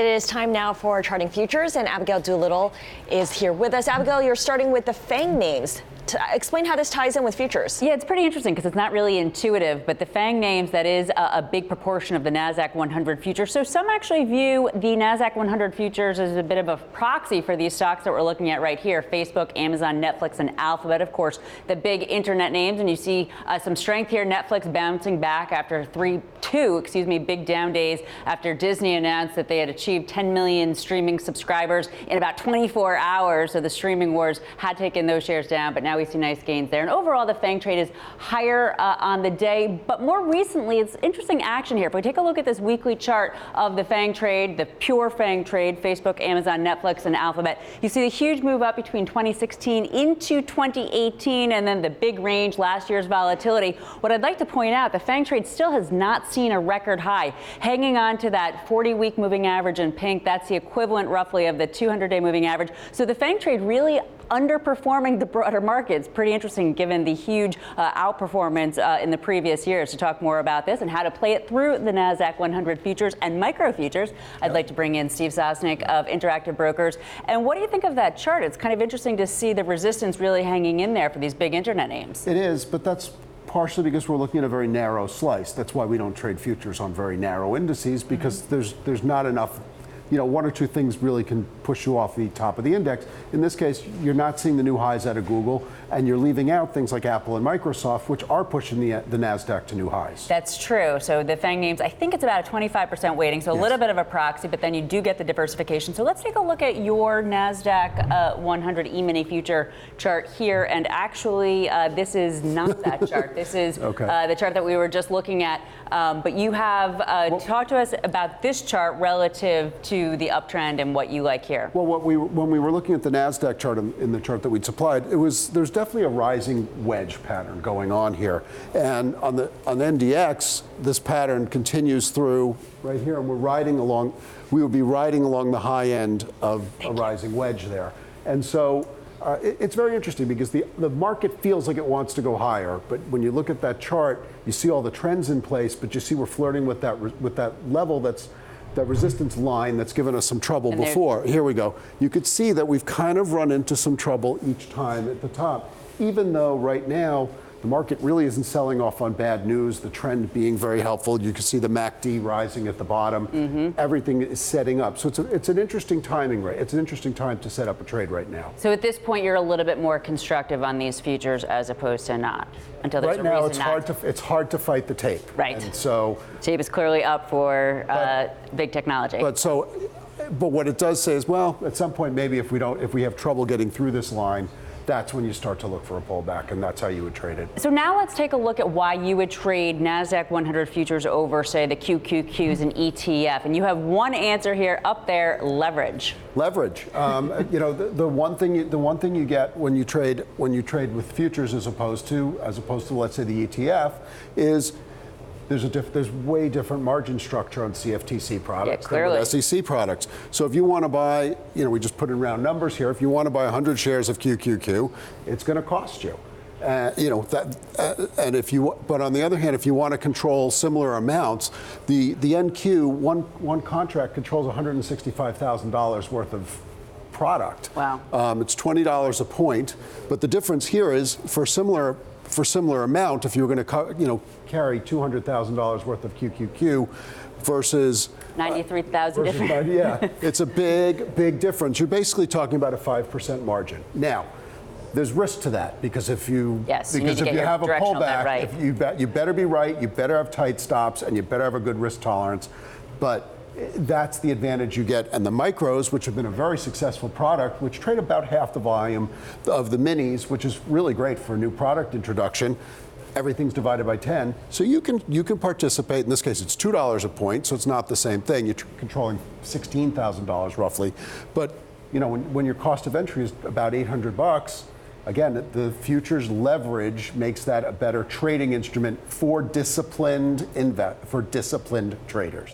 It is time now for Charting Futures, and Abigail Doolittle is here with us. Abigail, you're starting with the FANG names. Explain how this ties in with futures. Yeah, it's pretty interesting because it's not really intuitive, but the FANG names, that is a big proportion of the Nasdaq 100 futures. So some actually view the Nasdaq 100 futures as a bit of a proxy for these stocks that we're looking at right here: Facebook, Amazon, Netflix, and Alphabet. Of course, the big internet names, and you see some strength here. Netflix bouncing back after two big down days after Disney announced that they had achieved 10 million streaming subscribers in about 24 hours. So the streaming wars had taken those shares down, but now we see nice gains there. And overall, the FANG trade is higher on the day. But more recently, it's interesting action here. If we take a look at this weekly chart of the FANG trade, the pure FANG trade, Facebook, Amazon, Netflix, and Alphabet, you see the huge move up between 2016 into 2018, and then the big range, last year's volatility. What I'd like to point out, the FANG trade still has not seen a record high. Hanging on to that 40-week moving average in pink, that's the equivalent roughly of the 200-day moving average. So the FANG trade really underperforming the broader markets. Pretty interesting given the huge outperformance in the previous years. To talk more about this and how to play it through the Nasdaq 100 futures and micro futures, I'd like to bring in Steve Sosnick of Interactive Brokers. And what do you think of that chart? It's kind of interesting to see the resistance really hanging in there for these big internet names. It is, but that's partially because we're looking at a very narrow slice. That's why we don't trade futures on very narrow indices, because there's not enough. One or two things really can push you off the top of the index. In this case, you're not seeing the new highs out of Google, and you're leaving out things like Apple and Microsoft, which are pushing the Nasdaq to new highs. That's true. So the FANG names, I think it's about a 25% weighting, so a little bit of a proxy, but then you do get the diversification. So let's take a look at your Nasdaq 100 E-mini future chart here. And actually, this is not that chart. This is the chart that we were just looking at. But you have talked to us about this chart relative to the uptrend and what you like here. Well, when we were looking at the Nasdaq chart in the chart that we'd supplied, there's definitely a rising wedge pattern going on here, and on NDX, this pattern continues through right here, and we would be riding along the high end of a rising wedge there, and so. It's very interesting because the market feels like it wants to go higher, but when you look at that chart, you see all the trends in place, but you see we're flirting with that level that resistance line that's given us some trouble before. Here we go. You could see that we've kind of run into some trouble each time at the top, even though right now the market really isn't selling off on bad news, the trend being very helpful. You can see the MACD rising at the bottom. Everything is setting up. So it's an interesting timing, right? It's an interesting time to set up a trade right now. So at this point, you're a little bit more constructive on these futures as opposed to not, until there's right a now reason it's hard to fight the tape. Right. And so tape is clearly up for big technology. But what it does say is, well, at some point, maybe if we have trouble getting through this line, that's when you start to look for a pullback, and that's how you would trade it. So now let's take a look at why you would trade Nasdaq 100 futures over, say, the QQQs and ETF. And you have one answer here up there: leverage. Leverage. The one thing you get when you trade with futures as opposed to let's say the ETF is there's way different margin structure on CFTC products than with SEC products. So if you want to buy, we just put in round numbers here. If you want to buy 100 shares of QQQ, it's going to cost you. But on the other hand, if you want to control similar amounts, the NQ one contract controls $165,000 worth of product. Wow. It's $20 a point, but the difference here is for similar amount, if you were going to carry $200,000 worth of QQQ versus 93,000 different. Yeah, it's a big difference. You're basically talking about a 5% margin. Now, there's risk to that because if you have a pullback, right. you better be right, you better have tight stops, and you better have a good risk tolerance. But that's the advantage you get. And the micros, which have been a very successful product, which trade about half the volume of the minis, which is really great for a new product introduction. Everything's divided by 10. So you can participate. In this case, it's $2 a point, so it's not the same thing. You're controlling $16,000 roughly. But when your cost of entry is about $800, again, the futures leverage makes that a better trading instrument for disciplined traders.